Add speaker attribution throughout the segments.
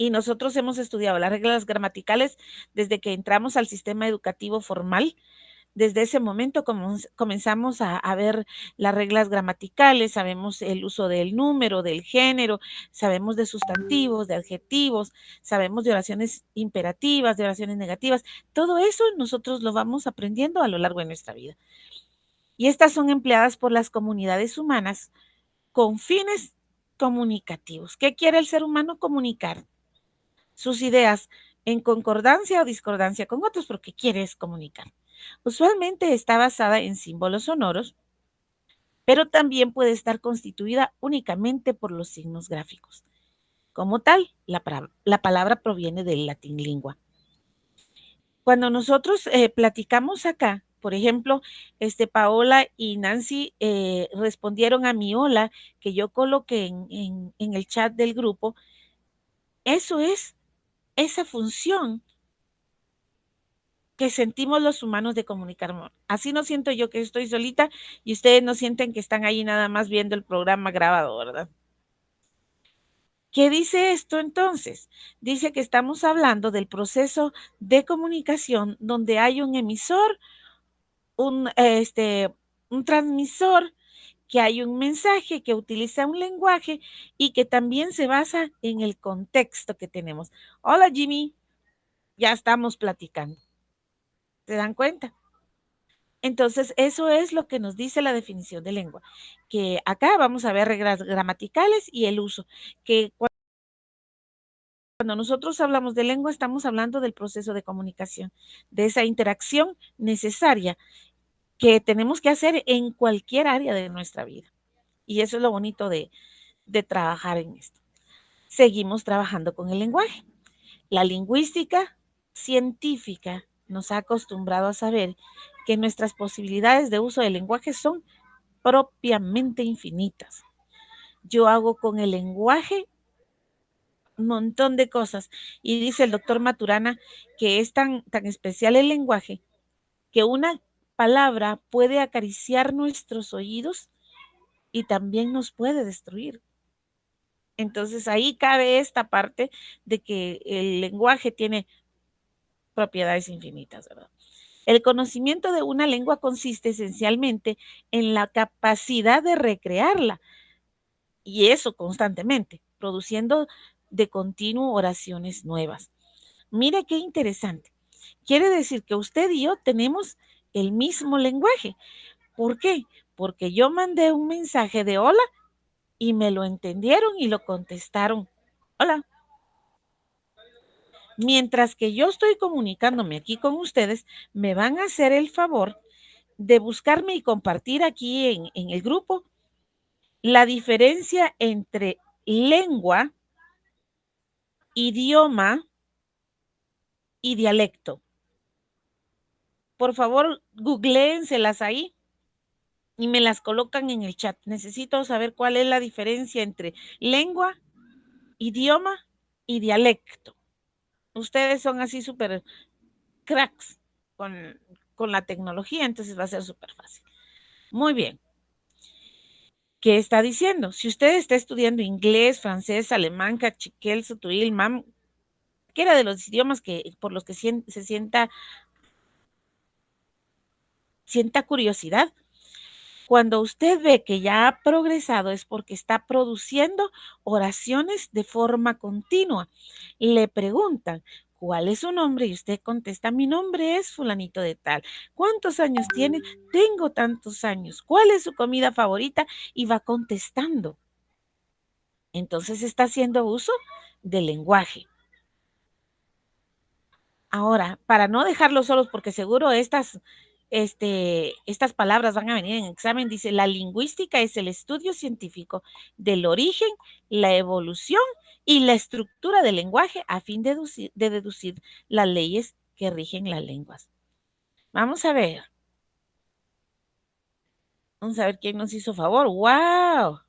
Speaker 1: Y nosotros hemos estudiado las reglas gramaticales desde que entramos al sistema educativo formal. Desde ese momento comenzamos a ver las reglas gramaticales, sabemos el uso del número, del género, sabemos de sustantivos, de adjetivos, sabemos de oraciones imperativas, de oraciones negativas. Todo eso nosotros lo vamos aprendiendo a lo largo de nuestra vida. Y estas son empleadas por las comunidades humanas con fines comunicativos. ¿Qué quiere el ser humano? Comunicar sus ideas en concordancia o discordancia con otros, porque quiere es comunicar. Usualmente está basada en símbolos sonoros, pero también puede estar constituida únicamente por los signos gráficos. Como tal, la palabra proviene del latín lingua. Cuando nosotros platicamos acá, por ejemplo, Paola y Nancy respondieron a mi hola que yo coloqué en el chat del grupo. Eso es esa función que sentimos los humanos de comunicar. Así no siento yo que estoy solita y ustedes no sienten que están ahí nada más viendo el programa grabado, ¿verdad? ¿Qué dice esto entonces? Dice que estamos hablando del proceso de comunicación donde hay un emisor, un transmisor, que hay un mensaje que utiliza un lenguaje y que también se basa en el contexto que tenemos. Hola Jimmy, ya estamos platicando. ¿Se dan cuenta? Entonces, eso es lo que nos dice la definición de lengua, que acá vamos a ver reglas gramaticales y el uso, que cuando nosotros hablamos de lengua estamos hablando del proceso de comunicación, de esa interacción necesaria que tenemos que hacer en cualquier área de nuestra vida. Y eso es lo bonito de trabajar en esto. Seguimos trabajando con el lenguaje. La lingüística científica nos ha acostumbrado a saber que nuestras posibilidades de uso del lenguaje son propiamente infinitas. Yo hago con el lenguaje un montón de cosas y dice el doctor Maturana que es tan especial el lenguaje que una palabra puede acariciar nuestros oídos y también nos puede destruir. Entonces ahí cabe esta parte de que el lenguaje tiene propiedades infinitas, ¿verdad? El conocimiento de una lengua consiste esencialmente en la capacidad de recrearla, y eso constantemente, produciendo de continuo oraciones nuevas. Mire qué interesante. Quiere decir que usted y yo tenemos el mismo lenguaje. ¿Por qué? Porque yo mandé un mensaje de hola y me lo entendieron y lo contestaron. Hola. Mientras que yo estoy comunicándome aquí con ustedes, me van a hacer el favor de buscarme y compartir aquí en el grupo la diferencia entre lengua, idioma y dialecto. Por favor, googléenselas ahí y me las colocan en el chat. Necesito saber cuál es la diferencia entre lengua, idioma y dialecto. Ustedes son así súper cracks con la tecnología, entonces va a ser súper fácil. Muy bien. ¿Qué está diciendo? Si usted está estudiando inglés, francés, alemán, cachiquel, sutuil, mam, cualquiera de los idiomas por los que se sienta curiosidad, cuando usted ve que ya ha progresado es porque está produciendo oraciones de forma continua. Le preguntan, ¿cuál es su nombre? Y usted contesta, mi nombre es fulanito de tal. ¿Cuántos años tiene? Tengo tantos años. ¿Cuál es su comida favorita? Y va contestando. Entonces está haciendo uso del lenguaje. Ahora, para no dejarlos solos, porque seguro estas palabras van a venir en examen, dice, la lingüística es el estudio científico del origen, la evolución y la estructura del lenguaje a fin de deducir las leyes que rigen las lenguas. Vamos a ver. Vamos a ver quién nos hizo favor. ¡Wow!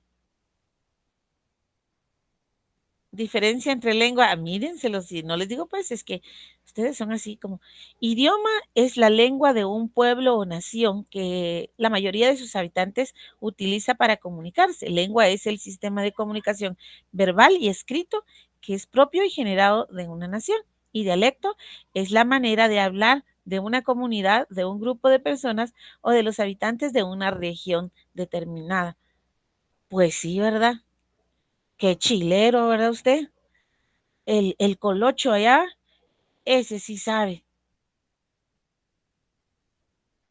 Speaker 1: Diferencia entre lengua, mírenselo, si no les digo, pues es que ustedes son así como, idioma es la lengua de un pueblo o nación que la mayoría de sus habitantes utiliza para comunicarse. Lengua es el sistema de comunicación verbal y escrito que es propio y generado de una nación. Y dialecto es la manera de hablar de una comunidad, de un grupo de personas o de los habitantes de una región determinada. Pues sí, ¿verdad? Qué chilero, ¿verdad usted? El colocho allá, ese sí sabe.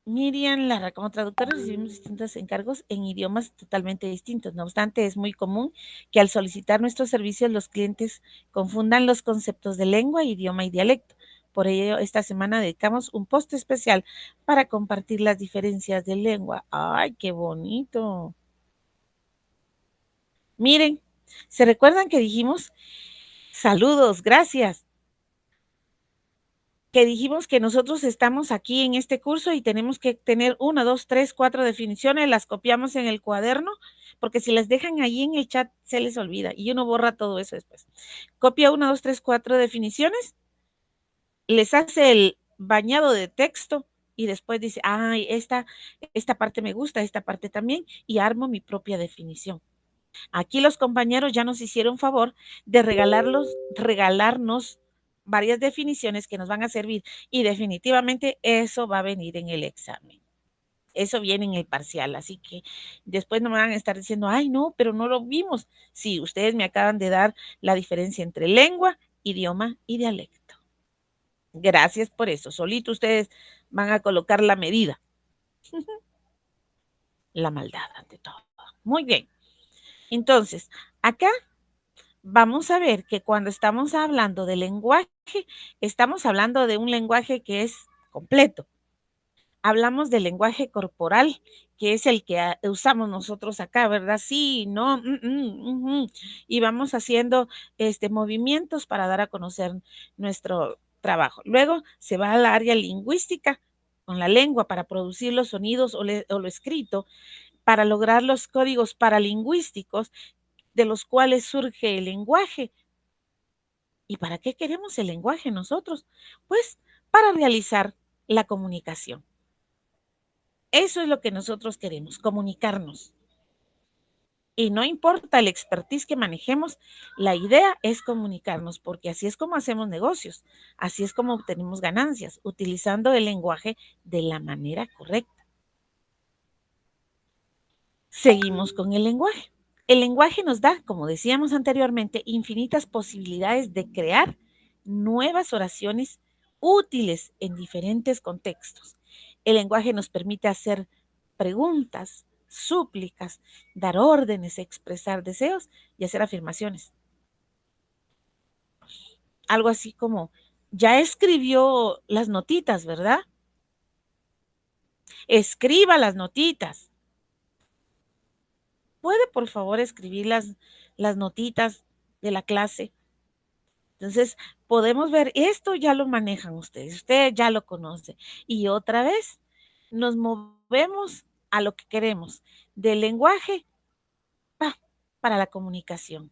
Speaker 1: Miriam Lara, como traductora recibimos distintos encargos en idiomas totalmente distintos. No obstante, es muy común que al solicitar nuestros servicios los clientes confundan los conceptos de lengua, idioma y dialecto. Por ello, esta semana dedicamos un post especial para compartir las diferencias de lengua. ¡Ay, qué bonito! Miren, ¿se recuerdan que dijimos saludos, gracias? Que dijimos que nosotros estamos aquí en este curso y tenemos que tener 1, 2, 3, 4 definiciones, las copiamos en el cuaderno, porque si las dejan ahí en el chat se les olvida y uno borra todo eso después. Copia 1, 2, 3, 4 definiciones, les hace el bañado de texto y después dice, ay, esta parte me gusta, esta parte también, y armo mi propia definición. Aquí los compañeros ya nos hicieron favor de regalarnos varias definiciones que nos van a servir y definitivamente eso va a venir en el examen. Eso viene en el parcial, así que después no me van a estar diciendo, ay, no, pero no lo vimos. Sí, ustedes me acaban de dar la diferencia entre lengua, idioma y dialecto. Gracias por eso. Solito ustedes van a colocar la medida. La maldad ante todo. Muy bien. Entonces, acá vamos a ver que cuando estamos hablando de lenguaje, estamos hablando de un lenguaje que es completo. Hablamos del lenguaje corporal, que es el que usamos nosotros acá, ¿verdad? Sí, no, y vamos haciendo movimientos para dar a conocer nuestro trabajo. Luego se va al área lingüística con la lengua para producir los sonidos o lo escrito, para lograr los códigos paralingüísticos de los cuales surge el lenguaje. ¿Y para qué queremos el lenguaje nosotros? Pues para realizar la comunicación. Eso es lo que nosotros queremos, comunicarnos. Y no importa el expertise que manejemos, la idea es comunicarnos, porque así es como hacemos negocios, así es como obtenemos ganancias, utilizando el lenguaje de la manera correcta. Seguimos con el lenguaje. El lenguaje nos da, como decíamos anteriormente, infinitas posibilidades de crear nuevas oraciones útiles en diferentes contextos. El lenguaje nos permite hacer preguntas, súplicas, dar órdenes, expresar deseos y hacer afirmaciones. Algo así como, ya escribió las notitas, ¿verdad? Escriba las notitas. ¿Puede por favor escribir las notitas de la clase? Entonces, podemos ver, esto ya lo manejan ustedes ya lo conoce. Y otra vez, nos movemos a lo que queremos, del lenguaje para la comunicación.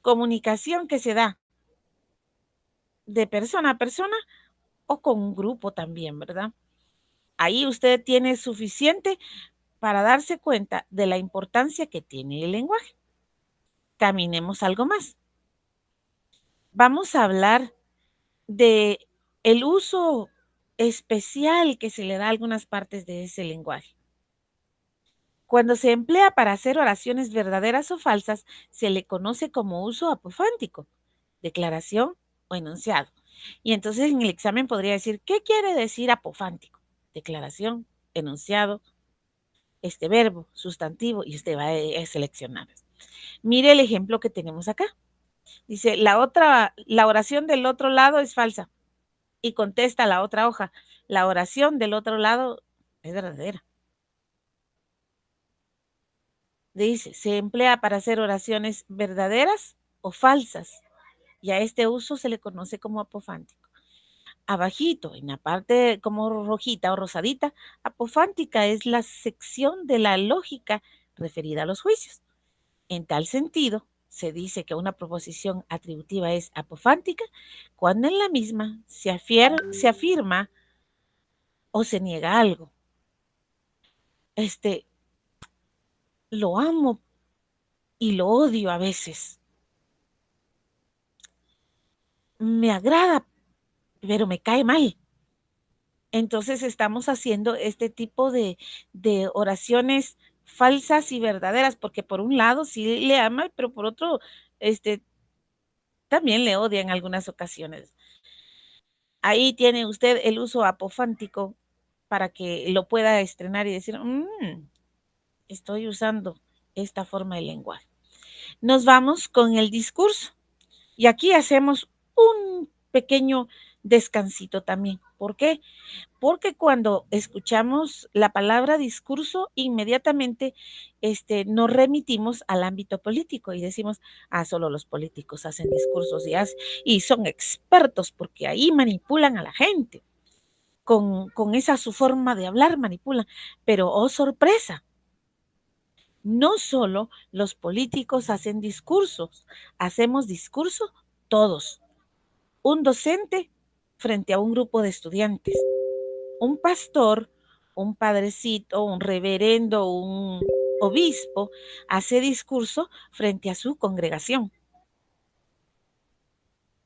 Speaker 1: Comunicación que se da de persona a persona o con un grupo también, ¿verdad? Ahí usted tiene suficiente para darse cuenta de la importancia que tiene el lenguaje. Caminemos algo más. Vamos a hablar de el uso especial que se le da a algunas partes de ese lenguaje. Cuando se emplea para hacer oraciones verdaderas o falsas, se le conoce como uso apofántico, declaración o enunciado. Y entonces en el examen podría decir, ¿qué quiere decir apofántico? Declaración, enunciado, este verbo, sustantivo, y usted va a seleccionar. Mire el ejemplo que tenemos acá. Dice, la oración del otro lado es falsa. Y contesta la otra hoja, la oración del otro lado es verdadera. Dice, se emplea para hacer oraciones verdaderas o falsas, y a este uso se le conoce como apofántico. Abajito, en la parte como rojita o rosadita, apofántica es la sección de la lógica referida a los juicios. En tal sentido, se dice que una proposición atributiva es apofántica cuando en la misma se afirma o se niega algo. Lo amo y lo odio a veces. me agrada, pero me cae mal. Entonces estamos haciendo este tipo de oraciones falsas y verdaderas, porque por un lado sí le ama, pero por otro, este, también le odia en algunas ocasiones. Ahí tiene usted el uso apofántico para que lo pueda estrenar y decir, estoy usando esta forma de lenguaje. Nos vamos con el discurso y aquí hacemos un pequeño descansito también. ¿Por qué? Porque cuando escuchamos la palabra discurso, inmediatamente nos remitimos al ámbito político y decimos, solo los políticos hacen discursos y son expertos porque ahí manipulan a la gente. Con esa su forma de hablar manipulan. Pero, oh sorpresa, no solo los políticos hacen discursos, hacemos discurso todos. Un docente frente a un grupo de estudiantes, un pastor, un padrecito, un reverendo, un obispo, hace discurso frente a su congregación.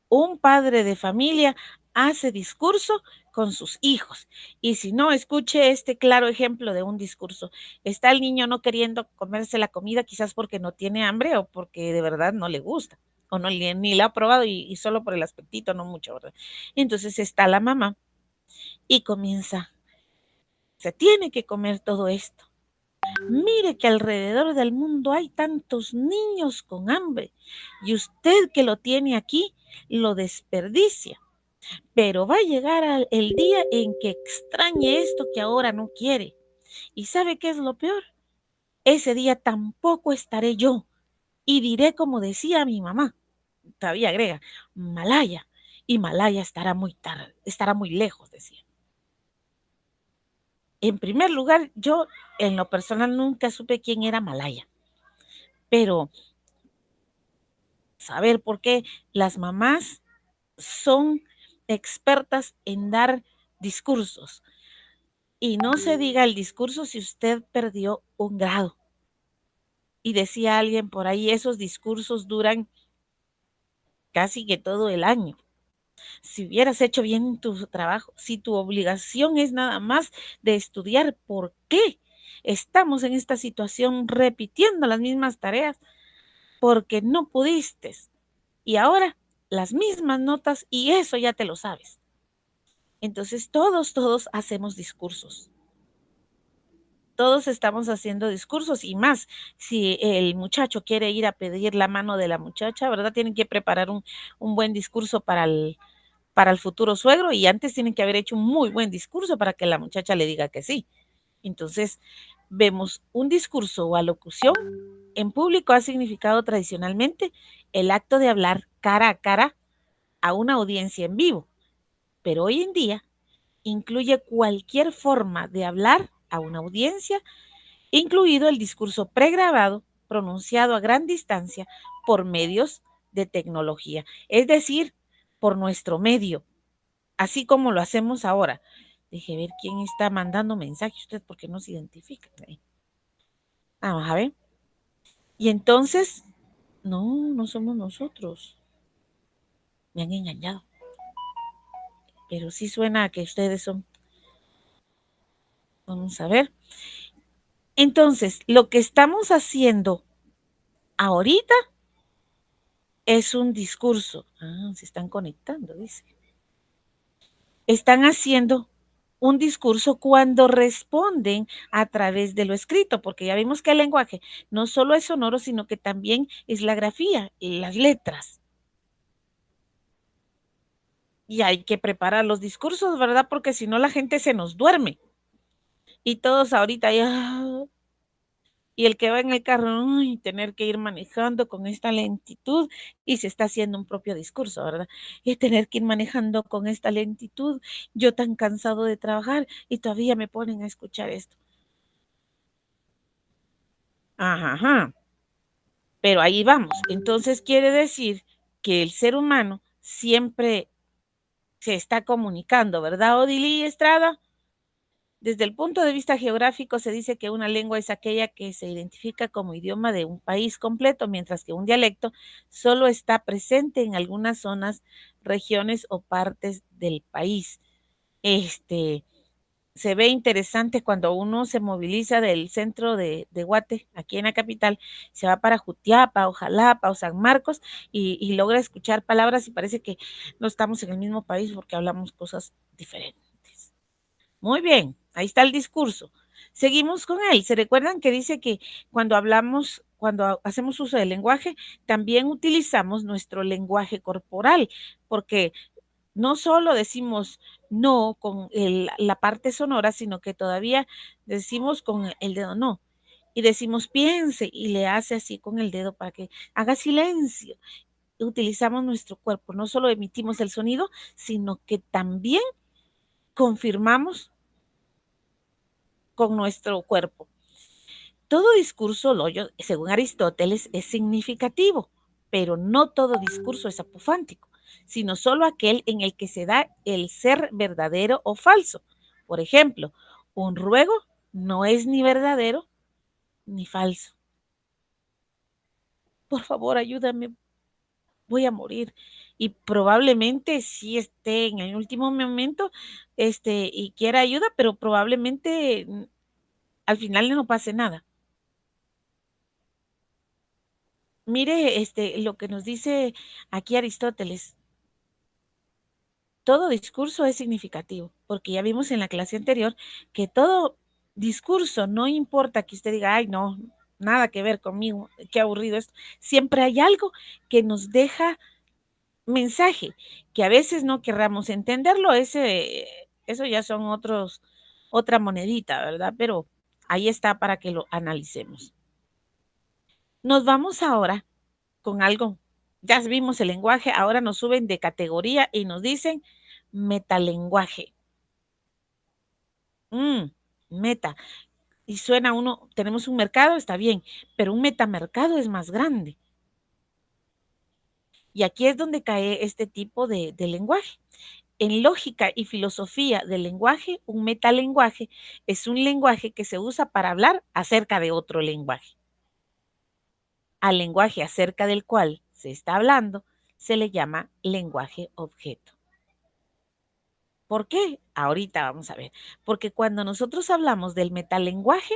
Speaker 1: Un padre de familia hace discurso con sus hijos. Y si no, escuche este claro ejemplo de un discurso. Está el niño no queriendo comerse la comida, quizás porque no tiene hambre o porque de verdad no le gusta, o no ni la ha probado y solo por el aspectito, no mucho, ¿verdad? Entonces está la mamá y comienza, se tiene que comer todo esto. Mire que alrededor del mundo hay tantos niños con hambre y usted que lo tiene aquí lo desperdicia. Pero va a llegar el día en que extrañe esto que ahora no quiere. ¿Y sabe qué es lo peor? Ese día tampoco estaré yo y diré como decía mi mamá. Todavía agrega, Malaya. Y Malaya estará muy tarde, estará muy lejos, decía. En primer lugar, yo en lo personal nunca supe quién era Malaya, pero saber por qué las mamás son expertas en dar discursos. Y no se diga el discurso si usted perdió un grado. Y decía alguien por ahí, esos discursos duran casi que todo el año. Si hubieras hecho bien tu trabajo, si tu obligación es nada más de estudiar por qué estamos en esta situación repitiendo las mismas tareas, porque no pudiste. Y ahora las mismas notas y eso ya te lo sabes. Entonces todos hacemos discursos. Todos estamos haciendo discursos y más, si el muchacho quiere ir a pedir la mano de la muchacha, ¿verdad? Tienen que preparar un buen discurso para el futuro suegro y antes tienen que haber hecho un muy buen discurso para que la muchacha le diga que sí. Entonces, vemos un discurso o alocución en público ha significado tradicionalmente el acto de hablar cara a cara a una audiencia en vivo, pero hoy en día incluye cualquier forma de hablar a una audiencia, incluido el discurso pregrabado pronunciado a gran distancia por medios de tecnología, es decir, por nuestro medio, así como lo hacemos ahora. Deje ver quién está mandando mensaje usted porque no se identifica. Vamos a ver. Y entonces, no somos nosotros. Me han engañado. Pero sí suena a que ustedes son. Vamos a ver. Entonces, lo que estamos haciendo ahorita es un discurso. Se están conectando, dice. Están haciendo un discurso cuando responden a través de lo escrito, porque ya vimos que el lenguaje no solo es sonoro, sino que también es la grafía, las letras. Y hay que preparar los discursos, ¿verdad? Porque si no la gente se nos duerme. Y todos ahorita ya y el que va en el carro, ay, tener que ir manejando con esta lentitud y se está haciendo un propio discurso, ¿verdad? Y tener que ir manejando con esta lentitud, yo tan cansado de trabajar y todavía me ponen a escuchar esto. Ajá, pero ahí vamos. Entonces quiere decir que el ser humano siempre se está comunicando, ¿verdad, Odili Estrada? Desde el punto de vista geográfico se dice que una lengua es aquella que se identifica como idioma de un país completo, mientras que un dialecto solo está presente en algunas zonas, regiones o partes del país. Se ve interesante cuando uno se moviliza del centro de Guate, aquí en la capital, se va para Jutiapa o Jalapa o San Marcos y logra escuchar palabras y parece que no estamos en el mismo país porque hablamos cosas diferentes. Muy bien, ahí está el discurso. Seguimos con él. ¿Se recuerdan que dice que cuando hablamos, cuando hacemos uso del lenguaje, también utilizamos nuestro lenguaje corporal? Porque no solo decimos no con la parte sonora, sino que todavía decimos con el dedo no. Y decimos piense y le hace así con el dedo para que haga silencio. Utilizamos nuestro cuerpo, no solo emitimos el sonido, sino que también confirmamos con nuestro cuerpo. Todo discurso, Loyo, según Aristóteles, es significativo, pero no todo discurso es apofántico, sino solo aquel en el que se da el ser verdadero o falso. Por ejemplo, un ruego no es ni verdadero ni falso. Por favor, ayúdame, voy a morir. Y probablemente sí esté en el último momento, y quiera ayuda, pero probablemente al final no pase nada. Mire, lo que nos dice aquí Aristóteles, todo discurso es significativo, porque ya vimos en la clase anterior que todo discurso, no importa que usted diga, ay, no, nada que ver conmigo, qué aburrido esto, siempre hay algo que nos deja mensaje, que a veces no querramos entenderlo, eso ya son otra monedita, ¿verdad? Pero ahí está para que lo analicemos. Nos vamos ahora con algo. Ya vimos el lenguaje, ahora nos suben de categoría y nos dicen metalenguaje. Meta. Y suena uno, tenemos un mercado, está bien, pero un metamercado es más grande. Y aquí es donde cae este tipo de lenguaje. En lógica y filosofía del lenguaje, un metalenguaje es un lenguaje que se usa para hablar acerca de otro lenguaje. Al lenguaje acerca del cual se está hablando se le llama lenguaje objeto. ¿Por qué? Ahorita vamos a ver. Porque cuando nosotros hablamos del metalenguaje,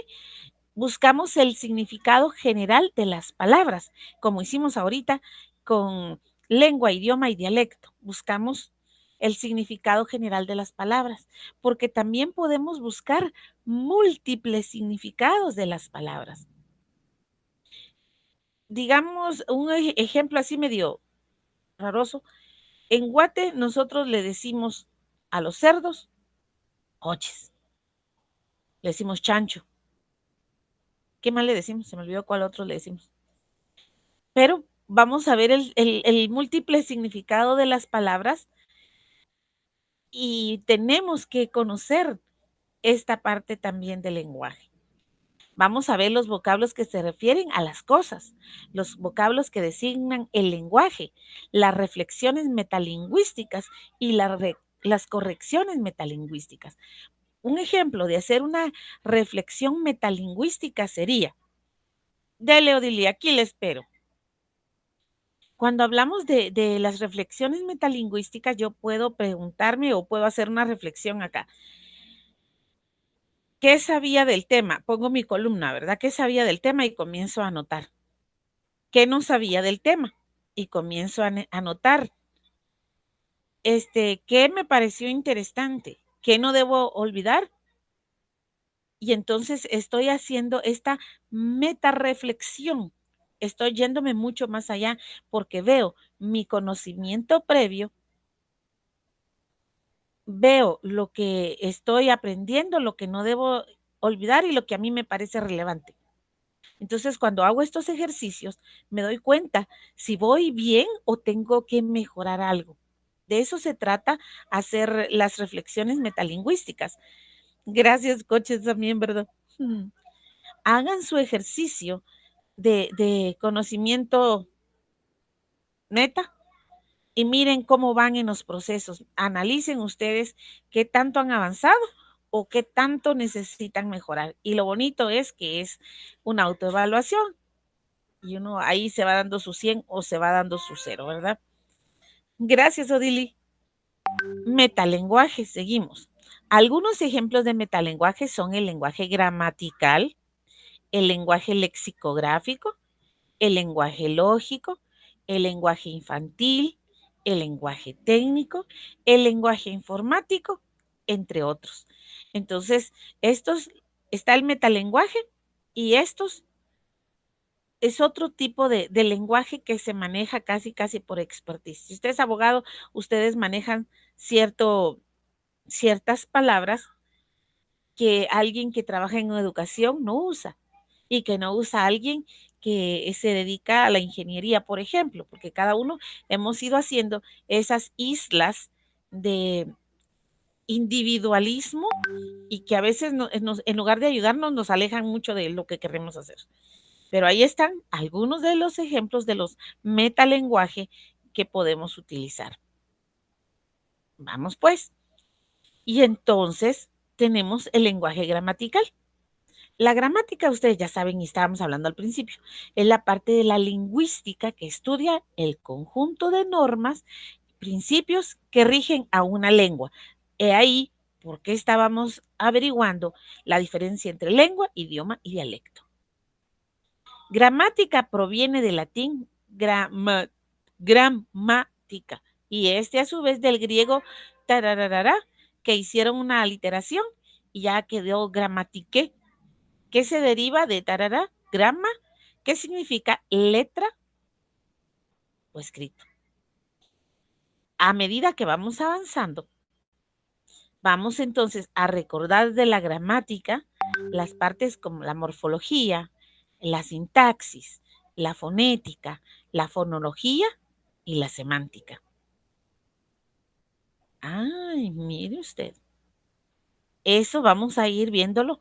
Speaker 1: buscamos el significado general de las palabras, como hicimos ahorita con lengua, idioma y dialecto. Buscamos el significado general de las palabras, porque también podemos buscar múltiples significados de las palabras. Digamos un ejemplo así medio raroso. En Guate nosotros le decimos a los cerdos coches, le decimos chancho. ¿Qué más le decimos? Se me olvidó cuál otro le decimos. Pero vamos a ver el múltiple significado de las palabras y tenemos que conocer esta parte también del lenguaje. Vamos a ver los vocablos que se refieren a las cosas, los vocablos que designan el lenguaje, las reflexiones metalingüísticas y las correcciones metalingüísticas. Un ejemplo de hacer una reflexión metalingüística sería, dele Odili, aquí le espero. Cuando hablamos de las reflexiones metalingüísticas, yo puedo preguntarme o puedo hacer una reflexión acá. ¿Qué sabía del tema? Pongo mi columna, ¿verdad? ¿Qué sabía del tema? Y comienzo a anotar. ¿Qué no sabía del tema? Y comienzo a anotar. ¿Qué me pareció interesante? ¿Qué no debo olvidar? Y entonces estoy haciendo esta metarreflexión. Estoy yéndome mucho más allá porque veo mi conocimiento previo, veo lo que estoy aprendiendo, lo que no debo olvidar y lo que a mí me parece relevante. Entonces, cuando hago estos ejercicios, me doy cuenta si voy bien o tengo que mejorar algo. De eso se trata hacer las reflexiones metalingüísticas. Gracias, coches, también, ¿verdad? Hagan su ejercicio de conocimiento neta y miren cómo van en los procesos. Analicen ustedes qué tanto han avanzado o qué tanto necesitan mejorar. Y lo bonito es que es una autoevaluación y uno ahí se va dando su 100 o se va dando su cero, ¿verdad? Gracias, Odili. Metalenguaje, seguimos. Algunos ejemplos de metalenguaje son el lenguaje gramatical, el lenguaje lexicográfico, el lenguaje lógico, el lenguaje infantil, el lenguaje técnico, el lenguaje informático, entre otros. Entonces, estos está el metalenguaje y estos es otro tipo de lenguaje que se maneja casi por expertise. Si usted es abogado, ustedes manejan ciertas palabras que alguien que trabaja en educación no usa y que no usa alguien que se dedica a la ingeniería, por ejemplo, porque cada uno hemos ido haciendo esas islas de individualismo y que a veces en lugar de ayudarnos nos alejan mucho de lo que queremos hacer. Pero ahí están algunos de los ejemplos de los metalenguaje que podemos utilizar. Vamos pues. Y entonces tenemos el lenguaje gramatical. La gramática, ustedes ya saben, y estábamos hablando al principio, es la parte de la lingüística que estudia el conjunto de normas, principios que rigen a una lengua. He ahí por qué estábamos averiguando la diferencia entre lengua, idioma y dialecto. Gramática proviene del latín gramática y este a su vez del griego tarararara, que hicieron una aliteración y ya quedó gramatique, que se deriva de tarara, grama, que significa letra o escrito. A medida que vamos avanzando, vamos entonces a recordar de la gramática las partes como la morfología, la sintaxis, la fonética, la fonología y la semántica. Ay, mire usted. Eso vamos a ir viéndolo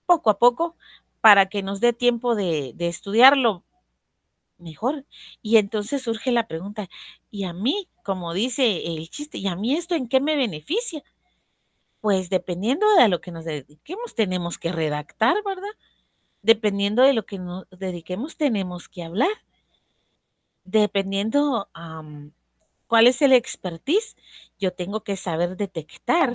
Speaker 1: poco a poco para que nos dé tiempo de estudiarlo mejor. Y entonces surge la pregunta, ¿y a mí, como dice el chiste, ¿y a mí esto en qué me beneficia? Pues dependiendo de lo que nos dediquemos, tenemos que redactar, ¿verdad? Dependiendo de lo que nos dediquemos, tenemos que hablar. Dependiendo cuál es el expertise, yo tengo que saber detectar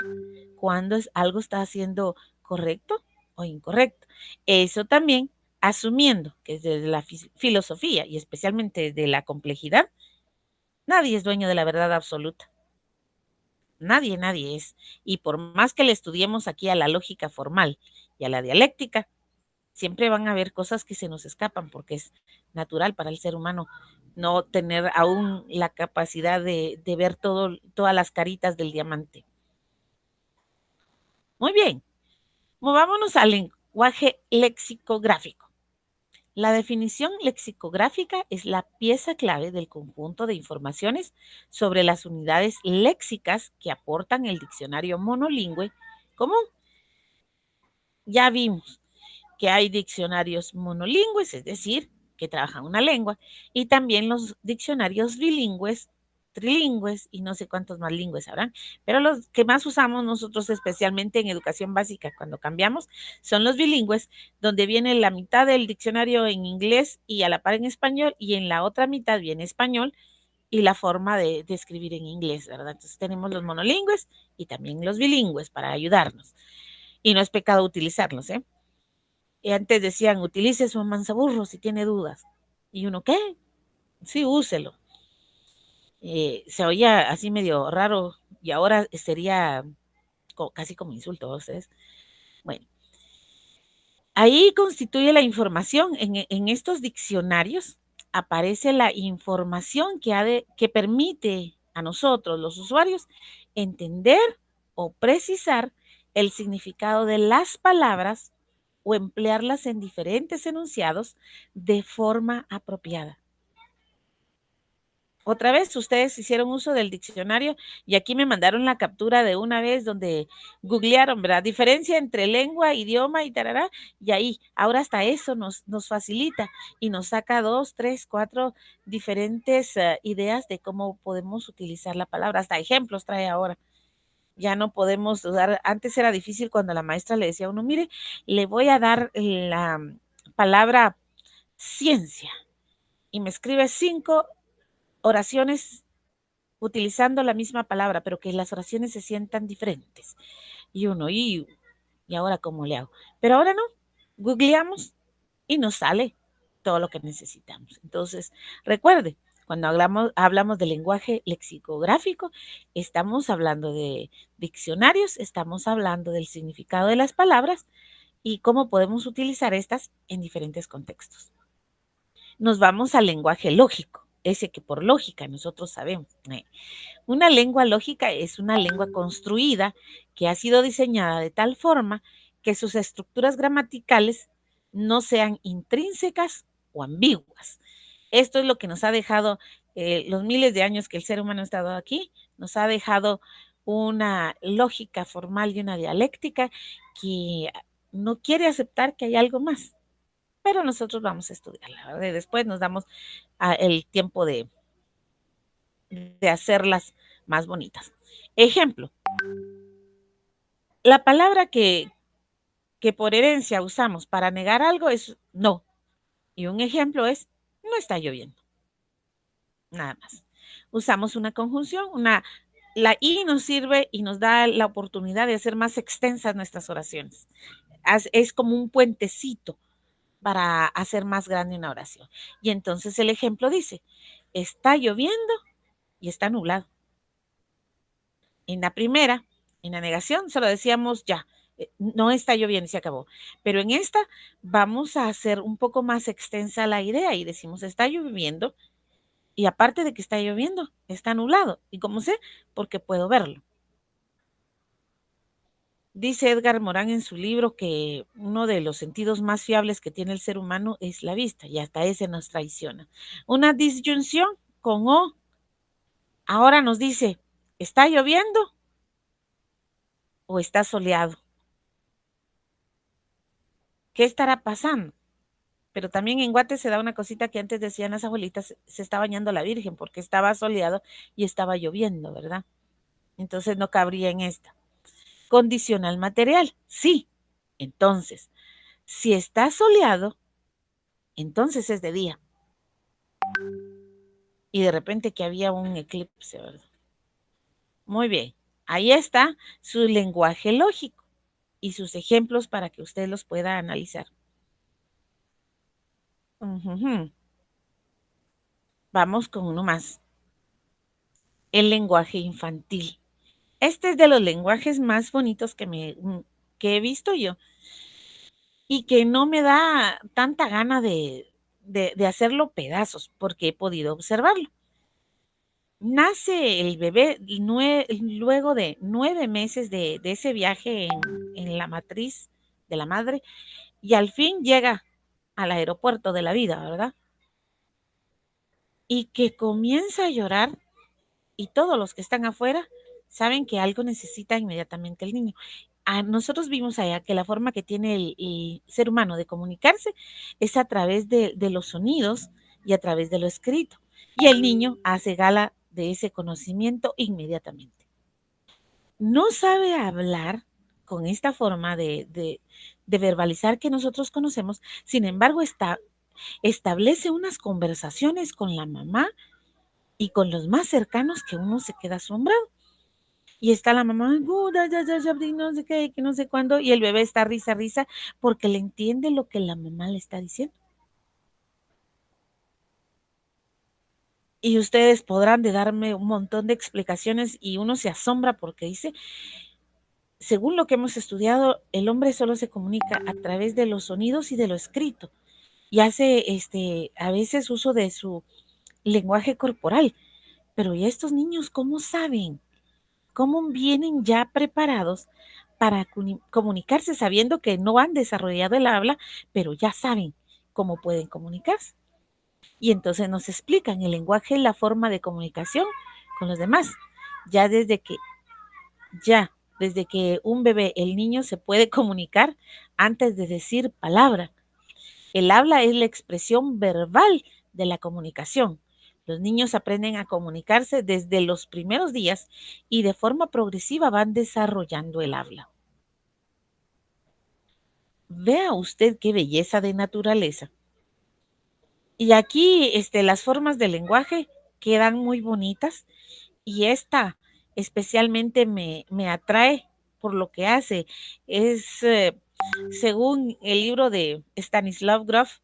Speaker 1: cuando algo está haciendo correcto o incorrecto. Eso también asumiendo que desde la filosofía y especialmente de la complejidad, nadie es dueño de la verdad absoluta. Nadie es. Y por más que le estudiemos aquí a la lógica formal y a la dialéctica, siempre van a haber cosas que se nos escapan porque es natural para el ser humano no tener aún la capacidad de ver todas las caritas del diamante. Muy bien, movámonos al lenguaje lexicográfico. La definición lexicográfica es la pieza clave del conjunto de informaciones sobre las unidades léxicas que aportan el diccionario monolingüe común. Ya vimos que hay diccionarios monolingües, es decir, que trabajan una lengua, y también los diccionarios bilingües, trilingües y no sé cuántos más lingües habrán, pero los que más usamos nosotros especialmente en educación básica cuando cambiamos son los bilingües, donde viene la mitad del diccionario en inglés y a la par en español y en la otra mitad viene español y la forma de escribir en inglés, ¿verdad? Entonces tenemos los monolingües y también los bilingües para ayudarnos. Y no es pecado utilizarlos, ¿eh? Y antes decían, utilice su manzaburro si tiene dudas. Y uno, ¿qué? Sí, úselo. Se oía así medio raro y ahora sería casi como insulto a ustedes. Bueno, ahí constituye la información. En estos diccionarios aparece la información que permite a nosotros, los usuarios, entender o precisar el significado de las palabras o emplearlas en diferentes enunciados de forma apropiada. Otra vez, ustedes hicieron uso del diccionario y aquí me mandaron la captura de una vez donde googlearon, ¿verdad? Diferencia entre lengua, idioma y tarará. Y ahí, ahora hasta eso nos facilita y nos saca 2, 3, 4 diferentes ideas de cómo podemos utilizar la palabra. Hasta ejemplos trae ahora. Ya no podemos dudar. Antes era difícil cuando la maestra le decía a uno, mire, le voy a dar la palabra ciencia y me escribe 5 oraciones utilizando la misma palabra, pero que las oraciones se sientan diferentes. Y uno, ¿y ahora cómo le hago? Pero ahora no, googleamos y nos sale todo lo que necesitamos. Entonces, recuerde, cuando hablamos de lenguaje lexicográfico, estamos hablando de diccionarios, estamos hablando del significado de las palabras y cómo podemos utilizar estas en diferentes contextos. Nos vamos al lenguaje lógico, ese que por lógica nosotros sabemos. Una lengua lógica es una lengua construida que ha sido diseñada de tal forma que sus estructuras gramaticales no sean intrínsecas o ambiguas. Esto es lo que nos ha dejado los miles de años que el ser humano ha estado aquí, nos ha dejado una lógica formal y una dialéctica que no quiere aceptar que hay algo más, pero nosotros vamos a estudiarla, ¿verdad? Y después nos damos el tiempo de hacerlas más bonitas. Ejemplo, la palabra que por herencia usamos para negar algo es no. Y un ejemplo es no está lloviendo. Nada más. Usamos una conjunción, la I nos sirve y nos da la oportunidad de hacer más extensas nuestras oraciones. Es como un puentecito para hacer más grande una oración. Y entonces el ejemplo dice, está lloviendo y está nublado. En la primera, en la negación, solo decíamos ya, no está lloviendo y se acabó. Pero en esta vamos a hacer un poco más extensa la idea y decimos está lloviendo y aparte de que está lloviendo, está nublado. ¿Y cómo sé? Porque puedo verlo. Dice Edgar Morán en su libro que uno de los sentidos más fiables que tiene el ser humano es la vista y hasta ese nos traiciona. Una disyunción con O ahora nos dice, ¿está lloviendo o está soleado? ¿Qué estará pasando? Pero también en Guate se da una cosita que antes decían las abuelitas, se está bañando la Virgen porque estaba soleado y estaba lloviendo, ¿verdad? Entonces no cabría en esta. Condicional material, sí. Entonces, si está soleado, entonces es de día. Y de repente que había un eclipse, ¿verdad? Muy bien. Ahí está su lenguaje lógico y sus ejemplos para que usted los pueda analizar. Vamos con uno más. El lenguaje infantil. Este es de los lenguajes más bonitos que he visto yo y que no me da tanta gana de hacerlo pedazos porque he podido observarlo. Nace el bebé luego de 9 meses de ese viaje en la matriz de la madre y al fin llega al aeropuerto de la vida, ¿verdad? Y que comienza a llorar y todos los que están afuera saben que algo necesita inmediatamente el niño. Nosotros vimos allá que la forma que tiene el ser humano de comunicarse es a través de los sonidos y a través de lo escrito. Y el niño hace gala de ese conocimiento inmediatamente. No sabe hablar con esta forma de verbalizar que nosotros conocemos, sin embargo, establece unas conversaciones con la mamá y con los más cercanos que uno se queda asombrado. Y está la mamá, no sé qué, que no sé cuándo, y el bebé está risa, risa, porque le entiende lo que la mamá le está diciendo. Y ustedes podrán de darme un montón de explicaciones y uno se asombra porque dice, según lo que hemos estudiado, el hombre solo se comunica a través de los sonidos y de lo escrito y hace a veces uso de su lenguaje corporal. Pero ¿y estos niños cómo saben? ¿Cómo vienen ya preparados para comunicarse sabiendo que no han desarrollado el habla, pero ya saben cómo pueden comunicarse? Y entonces nos explican el lenguaje y la forma de comunicación con los demás. Ya desde que un bebé, el niño se puede comunicar antes de decir palabra. El habla es la expresión verbal de la comunicación. Los niños aprenden a comunicarse desde los primeros días y de forma progresiva van desarrollando el habla. Vea usted qué belleza de naturaleza. Y aquí las formas del lenguaje quedan muy bonitas y esta especialmente me atrae por lo que hace. Es, según el libro de Stanislav Grof,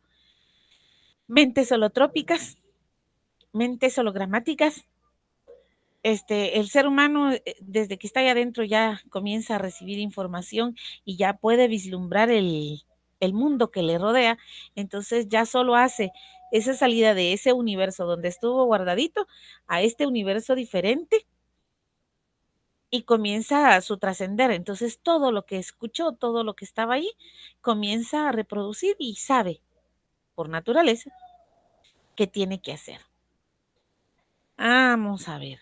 Speaker 1: mentes holotrópicas, mentes hologramáticas. El ser humano, desde que está ahí adentro, ya comienza a recibir información y ya puede vislumbrar el mundo que le rodea. Entonces ya solo hace esa salida de ese universo donde estuvo guardadito a este universo diferente y comienza a su trascender. Entonces todo lo que escuchó, todo lo que estaba ahí, comienza a reproducir y sabe por naturaleza qué tiene que hacer. Vamos a ver.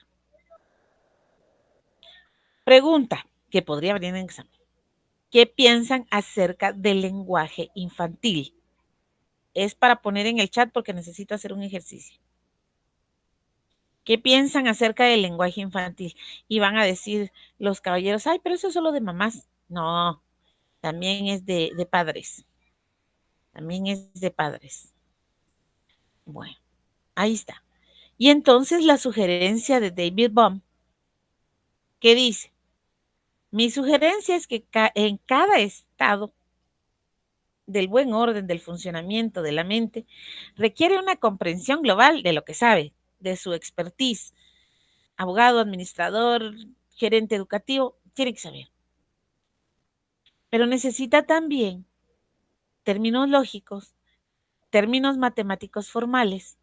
Speaker 1: Pregunta que podría venir en examen. ¿Qué piensan acerca del lenguaje infantil? Es para poner en el chat porque necesito hacer un ejercicio. ¿Qué piensan acerca del lenguaje infantil? Y van a decir los caballeros, ay, pero eso es solo de mamás. No, también es de padres. También es de padres. Bueno, ahí está. Y entonces la sugerencia de David Bohm, que dice, mi sugerencia es que en cada estado del buen orden del funcionamiento de la mente requiere una comprensión global de lo que sabe, de su expertise. Abogado, administrador, gerente educativo, tiene que saber. Pero necesita también términos lógicos, términos matemáticos formales.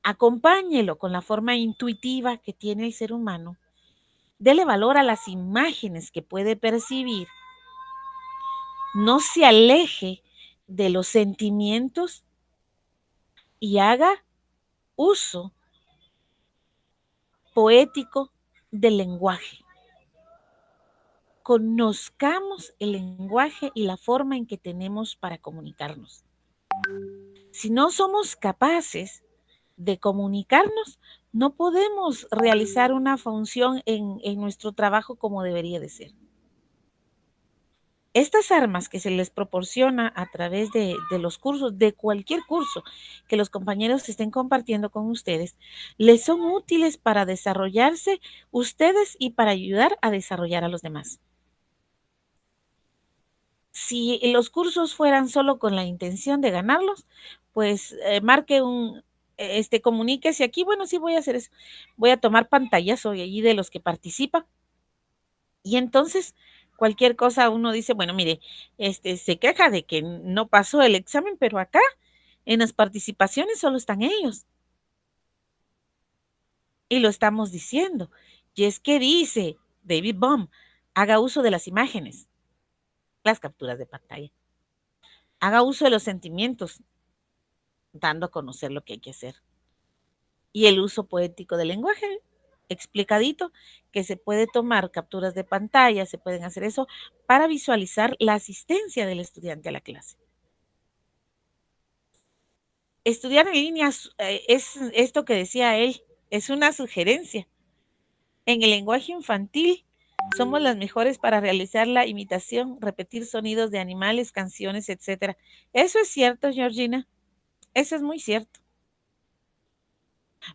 Speaker 1: Acompáñelo con la forma intuitiva que tiene el ser humano. Dele valor a las imágenes que puede percibir. No se aleje de los sentimientos y haga uso poético del lenguaje. Conozcamos el lenguaje y la forma en que tenemos para comunicarnos. Si no somos capaces de comunicarnos, no podemos realizar una función en nuestro trabajo como debería de ser. Estas armas que se les proporciona a través de los cursos, de cualquier curso que los compañeros estén compartiendo con ustedes, les son útiles para desarrollarse ustedes y para ayudar a desarrollar a los demás. Si los cursos fueran solo con la intención de ganarlos, pues marque comuníquese aquí, bueno, sí voy a hacer eso, voy a tomar pantallas, soy allí de los que participan, y entonces cualquier cosa uno dice, bueno, mire, se queja de que no pasó el examen, pero acá en las participaciones solo están ellos, y lo estamos diciendo, y es que dice David Bohm, haga uso de las imágenes, las capturas de pantalla. Haga uso de los sentimientos, dando a conocer lo que hay que hacer. Y el uso poético del lenguaje, explicadito, que se puede tomar capturas de pantalla, se pueden hacer eso para visualizar la asistencia del estudiante a la clase. Estudiar en línea es esto que decía él, es una sugerencia. En el lenguaje infantil somos las mejores para realizar la imitación, repetir sonidos de animales, canciones, etc. Eso es cierto, Georgina. Eso es muy cierto.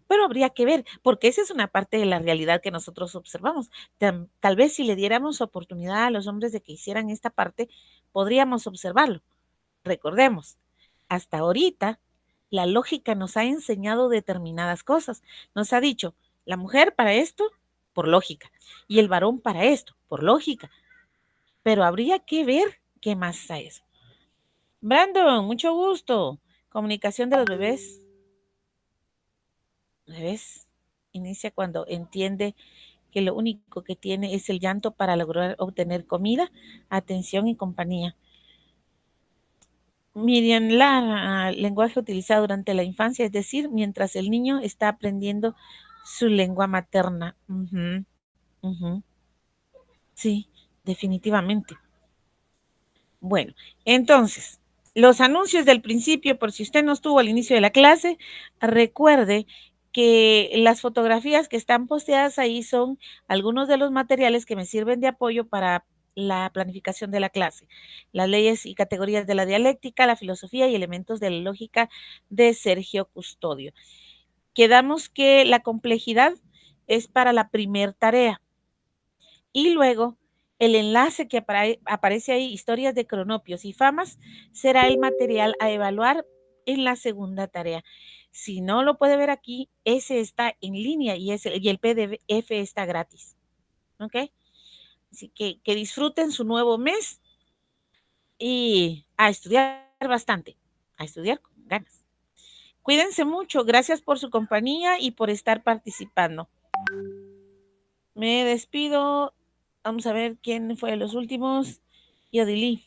Speaker 1: Pero habría que ver, porque esa es una parte de la realidad que nosotros observamos. Tal vez si le diéramos oportunidad a los hombres de que hicieran esta parte, podríamos observarlo. Recordemos, hasta ahorita la lógica nos ha enseñado determinadas cosas. Nos ha dicho, la mujer para esto, por lógica, y el varón para esto, por lógica. Pero habría que ver qué más a eso. Brandon, mucho gusto. Comunicación de los bebés. Bebés inicia cuando entiende que lo único que tiene es el llanto para lograr obtener comida, atención y compañía. Miriam Lara, lenguaje utilizado durante la infancia, es decir, mientras el niño está aprendiendo su lengua materna. Sí, definitivamente. Bueno, entonces, Los anuncios del principio, por si usted no estuvo al inicio de la clase, recuerde que las fotografías que están posteadas ahí son algunos de los materiales que me sirven de apoyo para la planificación de la clase. Las leyes y categorías de la dialéctica, la filosofía y elementos de la lógica de Sergio Custodio. Quedamos que la complejidad es para la primer tarea. Y luego el enlace que aparece ahí, historias de cronopios y famas, será el material a evaluar en la segunda tarea. Si no lo puede ver aquí, ese está en línea y el PDF está gratis. ¿Ok? Así que disfruten su nuevo mes y a estudiar bastante, a estudiar con ganas. Cuídense mucho, gracias por su compañía y por estar participando. Me despido. Vamos a ver quién fue de los últimos. Yodili,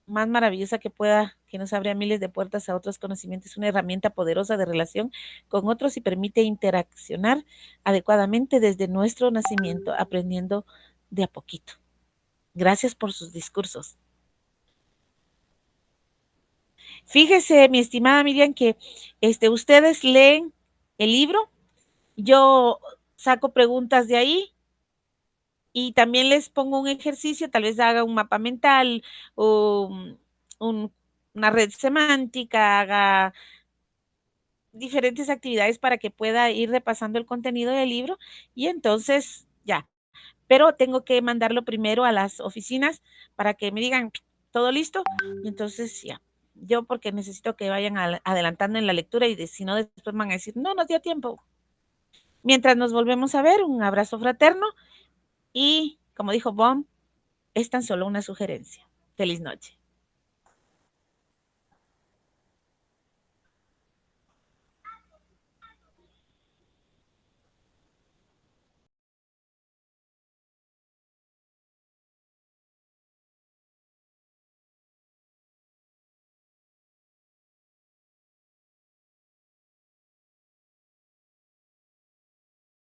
Speaker 1: más maravillosa que pueda, que nos abre miles de puertas a otros conocimientos. Es una herramienta poderosa de relación con otros y permite interaccionar adecuadamente desde nuestro nacimiento, aprendiendo de a poquito. Gracias por sus discursos. Fíjese, mi estimada Miriam, que ustedes leen el libro, yo saco preguntas de ahí y también les pongo un ejercicio, tal vez haga un mapa mental o una red semántica, haga diferentes actividades para que pueda ir repasando el contenido del libro y entonces ya. Pero tengo que mandarlo primero a las oficinas para que me digan todo listo y entonces ya. Yo porque necesito que vayan adelantando en la lectura y si no después van a decir, no nos dio tiempo. Mientras nos volvemos a ver, un abrazo fraterno y como dijo Bon, es tan solo una sugerencia. Feliz noche.